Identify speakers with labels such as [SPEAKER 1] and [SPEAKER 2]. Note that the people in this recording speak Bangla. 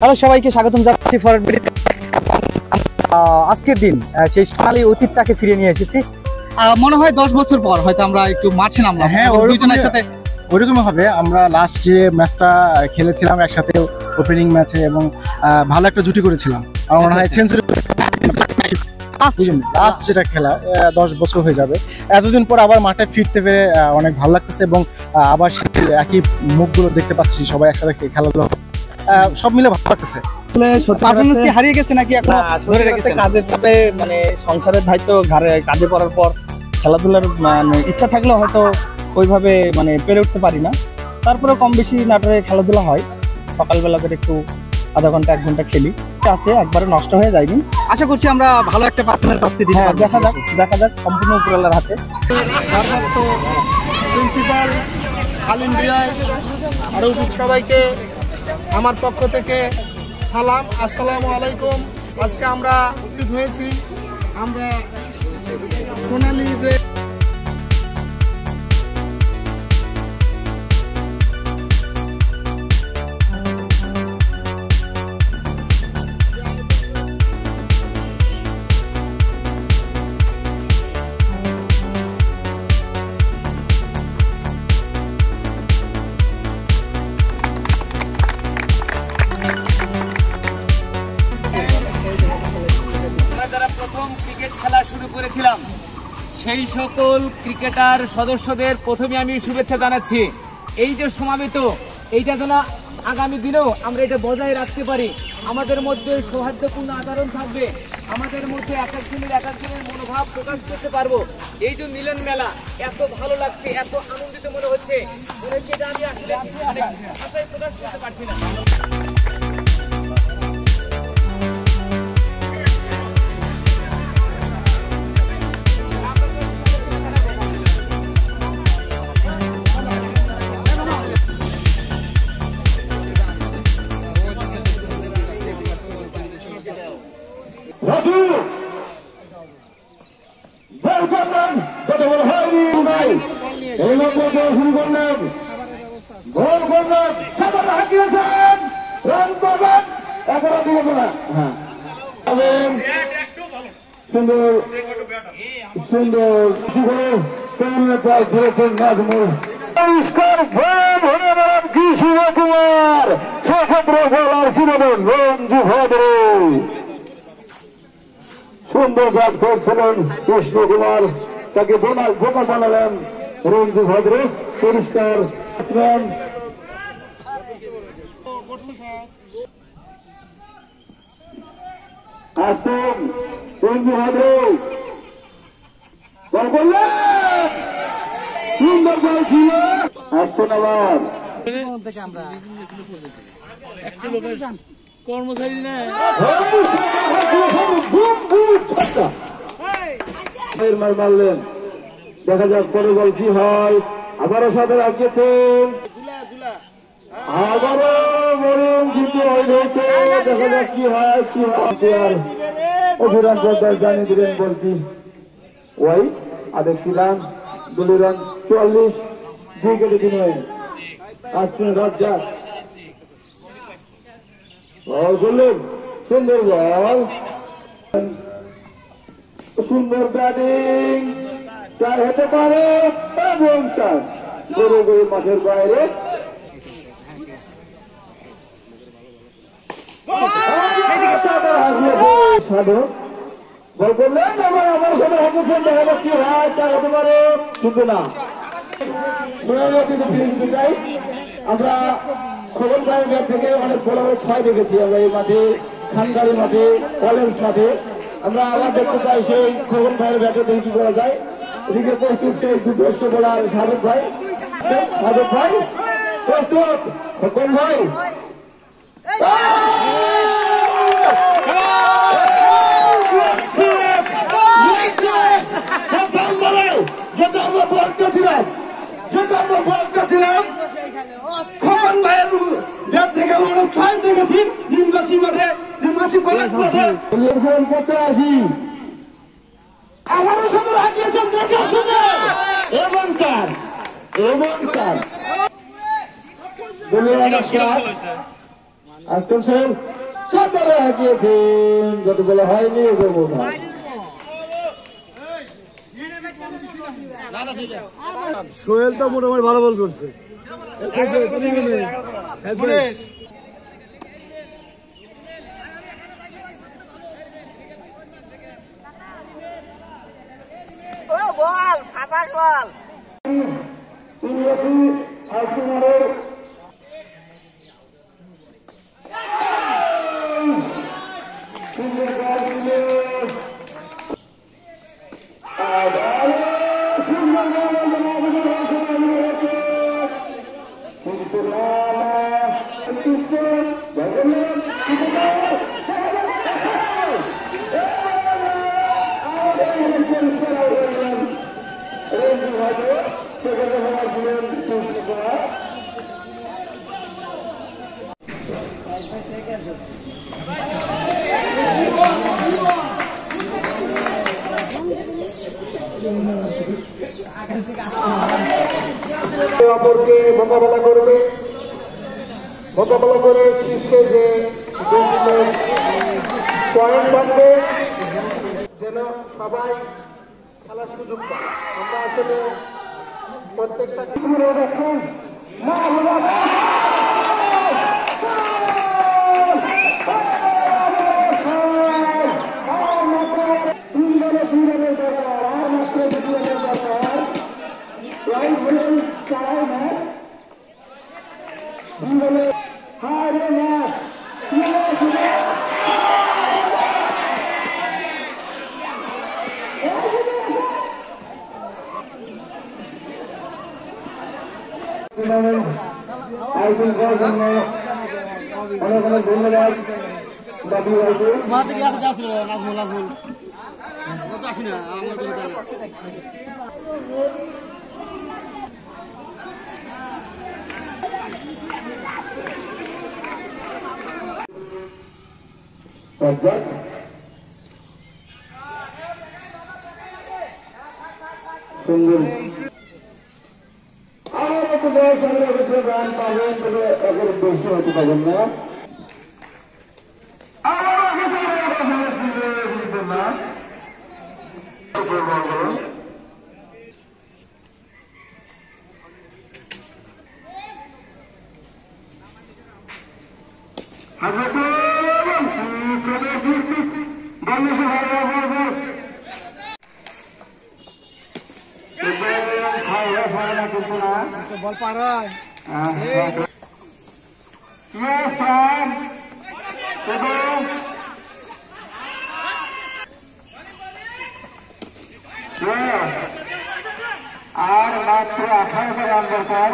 [SPEAKER 1] হ্যালো সবাইকে স্বাগতম জানাচ্ছি ফরওয়ার্ড বিডিতে। আজকের দিন সেই সোনালী অতীতটাকে ফিরে নিয়ে এসেছি।
[SPEAKER 2] মনে হয় 10 বছর পর হয়তো আমরা একটু মাঠে নামলাম।
[SPEAKER 3] হ্যাঁ,
[SPEAKER 2] দুইজনের সাথে
[SPEAKER 3] ওইরকম হবে। আমরা লাস্ট যে ম্যাচটা খেলেছিলাম একসাথে ওপেনিং ম্যাচে এবং ভালো একটা জুটি করেছিলাম। আমার মনে হয় সেঞ্চুরি লাস্ট যেটা খেলা 10 বছর হয়ে যাবে। এতদিন পর আবার মাঠে ফিরতে পেরে অনেক ভালো লাগতেছে এবং আবার একই মুখগুলো দেখতে পাচ্ছি, সবাই একসাথে খেলাধুলা সব মিলে ভালো লাগতেছে।
[SPEAKER 1] পারফরম্যান্স কি হারিয়ে গেছে নাকি এখন ধরে রেখেছেন?
[SPEAKER 4] কাজের চাপে মানে সংসারের দায়িত্ব কাঁধে পড়ার পর খেলাধুলার মানে ইচ্ছা থাকলেও হয়তো ওইভাবে মানে পেরে উঠতে পারি না। তারপরে কম বেশি নাটোরে খেলাধুলা হয়। সকালবেলা করে একটু আধা ঘন্টা 1 ঘন্টা খেলি, আছে একবারে নষ্ট হয়ে যায়নি।
[SPEAKER 1] আশা করছি আমরা ভালো একটা পারফরম্যান্স আজকে দিতে
[SPEAKER 4] হ্যাঁ,
[SPEAKER 1] পারবো।
[SPEAKER 4] দেখা যাক সম্পূর্ণ উপরওয়ালার হাতে।
[SPEAKER 5] ভারপ্রাপ্ত প্রিন্সিপাল হালিম বিআই আরও সবাইকে আমার পক্ষ থেকে সালাম, আসসালামু আলাইকুম। আজকে আমরা উপস্থিত হয়েছি আমরা সোনালী যে
[SPEAKER 2] যারা প্রথম ক্রিকেট খেলা শুরু করেছিলাম সেই সকল ক্রিকেটার সদস্যদের প্রথমে আমি শুভেচ্ছা জানাচ্ছি। এই যে সমাবেত, এইটা যেন আগামী দিনেও আমরা এটা বজায় রাখতে পারি। আমাদের মধ্যে সৌহার্দ্যপূর্ণ আচরণ থাকবে, আমাদের মধ্যে এক একজনের মনোভাব প্রকাশ করতে পারবো। এই যে মিলন মেলা এত ভালো লাগছে, এত আনন্দিত মনে হচ্ছে যেটা আমি আসলে ভাষায় প্রকাশ করতে পারছি না।
[SPEAKER 6] রাজু বল করলেন, কত বল হয়নি নাই, এই নম্বর বল শুরু করলেন, বল করলেন, সাদা হাঁকিয়েছেন, রান করবেন, 11 দিকে বলা। হ্যাঁ, সুন্দর সুন্দর প্রায় ধরেছেন নাজমুল। পরিষ্কার ভ্রম হয়ে বেড়ান কৃষ্ণ কুমার, সেক্ষেত্রে বলার কিরবেন রঞ্জু ভদ্র। সুন্দর ব্যাট করছিলেন কৃষ্ণ কুমার, তাকে বোকা বানালেন রঞ্জু ভদ্র। পরিষ্কার আসেন রঞ্জু ভদ্র, বল করলেন, সুন্দর বল ছিল। আসছেন আবার
[SPEAKER 2] কর্মচারী না
[SPEAKER 6] মারলেন, দেখা যাক পরে বল কি হয়। আবারও সাথে রাখিয়েছেন, আবারও মরিয়ম জিতে হয়েছে, দেখা যাক কি হয় কি হয়। অভিরান সর্দার জানিয়ে দিলেন বলছি ওই আদেশ রান 2 রান 44 উইকেটে তিনি আসছেন রাজ্জাক। বল করলেন, সুন্দর বল, সুন্দর ব্যাটিং, 4 হতে পারে এবং 4 গরু গরু মাঠের বাইরে। বল করলেন, আমার সাথে হাঁটেছেন, দেখা যাক কি হয়, 4 হতে পারে কিন্তু না। আমরা খবর ব্যাট থেকে অনেক বড় বড় 6 দেখেছি আমরা এই মাঠে, খানগাড়ি মাঠে, কলেজ মাঠে। আমরা আবার দেখতে চাই সেই খবর ভাইয়ের ব্যাটে দেখে কি করা যায়। এদিকে প্রস্তুত সেই দুর্দর্শ বোলার সাবেক ভাই, প্রস্তুত খোকন ভাই। যেটা আমরা বলতেছিলাম খোকন ভাইয়ের ব্যাট থেকে আমরা 6 দেখেছি নিমগাছি মাঠে, নিমগাছি কলেজ মাঠে 85। আমারও সাথে লাগিয়েছেন দেখে শুনে এবং 4 এবং 4 দলীয় আসতেছেন চাচারা হাঁকিয়েছেন, যত বলা হয়নি দেবো না।
[SPEAKER 5] সোহেল তো মোটামুটি ভালো বল করছে।
[SPEAKER 2] বল সাতাশ বল
[SPEAKER 6] ইংরেজি হাসিনারের অপরকে মোকাবেলা করবে, মোকাবেলা করে শীর্ষে যে পয়েন্ট থাকবে যেন সবাই খেলার সুযোগ পায়। আমরা আসলে প্রত্যেকটা দেখুন আয়োজন করার জন্য অনেক অনেক ধন্যবাদ। সুন্দর আমার একটু বয়স সংগ্রহ করছে গান পাবেন, তবে একের বেশি হতে পারবেন না।
[SPEAKER 5] বল পারায়
[SPEAKER 6] আর মাত্র 18 রান দরকার।